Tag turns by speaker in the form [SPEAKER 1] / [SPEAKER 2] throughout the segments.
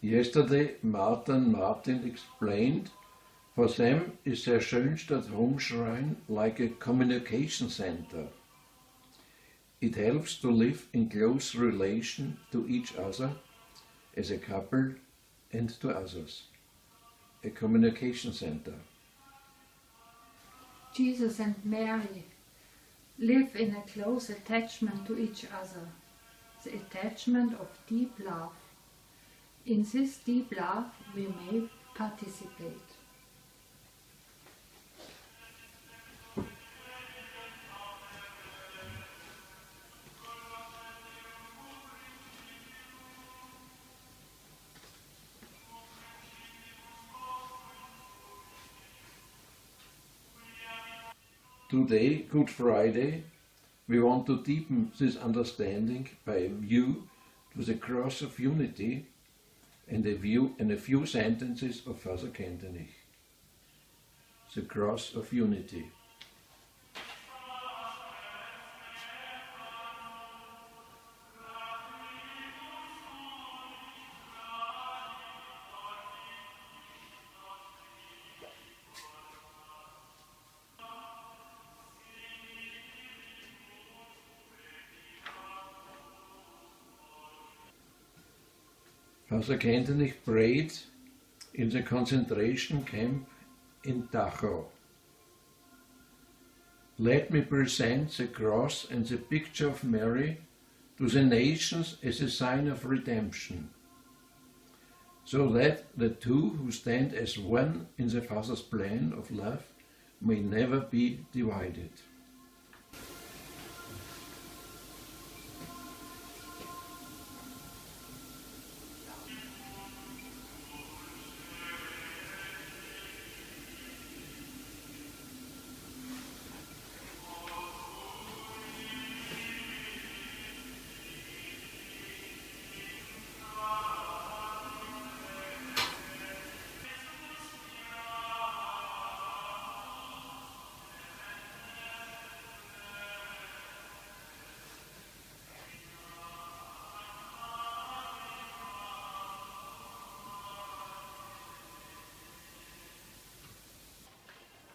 [SPEAKER 1] Yesterday, Martin explained, for them is their Schönstadt home shrine like a communication center. It helps to live in close relation to each other as a couple and to others. A communication center.
[SPEAKER 2] Jesus and Mary live in a close attachment to each other, the attachment of deep love. In this deep love we may participate.
[SPEAKER 1] Today, Good Friday, we want to deepen this understanding by a view to the cross of unity and a few sentences of Father Kentenich. The cross of unity. Father Kentenich prayed in the concentration camp in Dachau. Let me present the cross and the picture of Mary to the nations as a sign of redemption, so that the two who stand as one in the Father's plan of love may never be divided.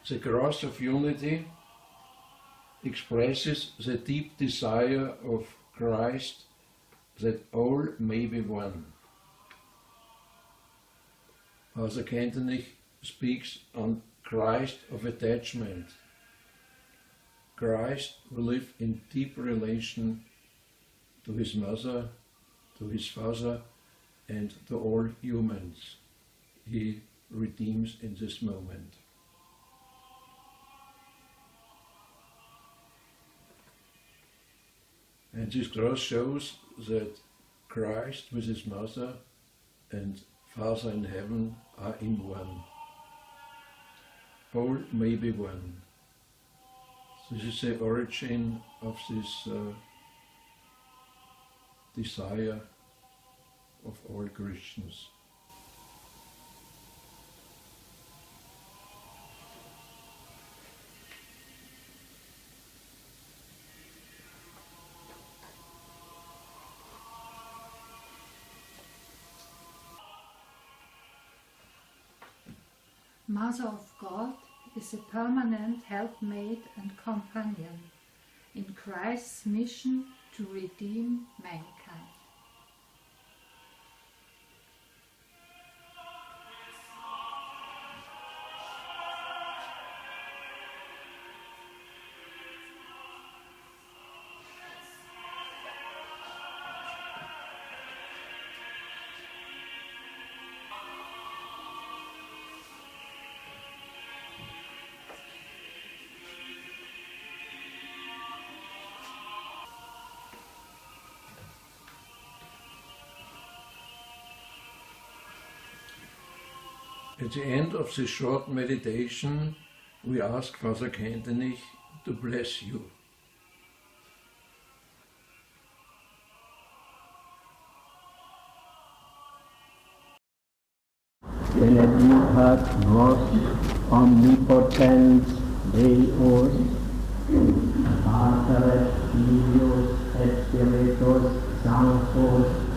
[SPEAKER 1] The cross of unity expresses the deep desire of Christ that all may be one. Father Kentenich speaks on Christ of attachment. Christ will live in deep relation to his mother, to his father, and to all humans. He redeems in this moment. And this cross shows that Christ with his mother and Father in heaven are in one. All may be one. This is the origin of this desire of all Christians.
[SPEAKER 2] Mother of God is a permanent helpmate and companion in Christ's mission to redeem mankind.
[SPEAKER 1] At the end of this short meditation, we ask Father Kentenich to bless you.
[SPEAKER 3] Benedicat vos omnipotens Deus, Pater et Filius et Spiritus Sanctus.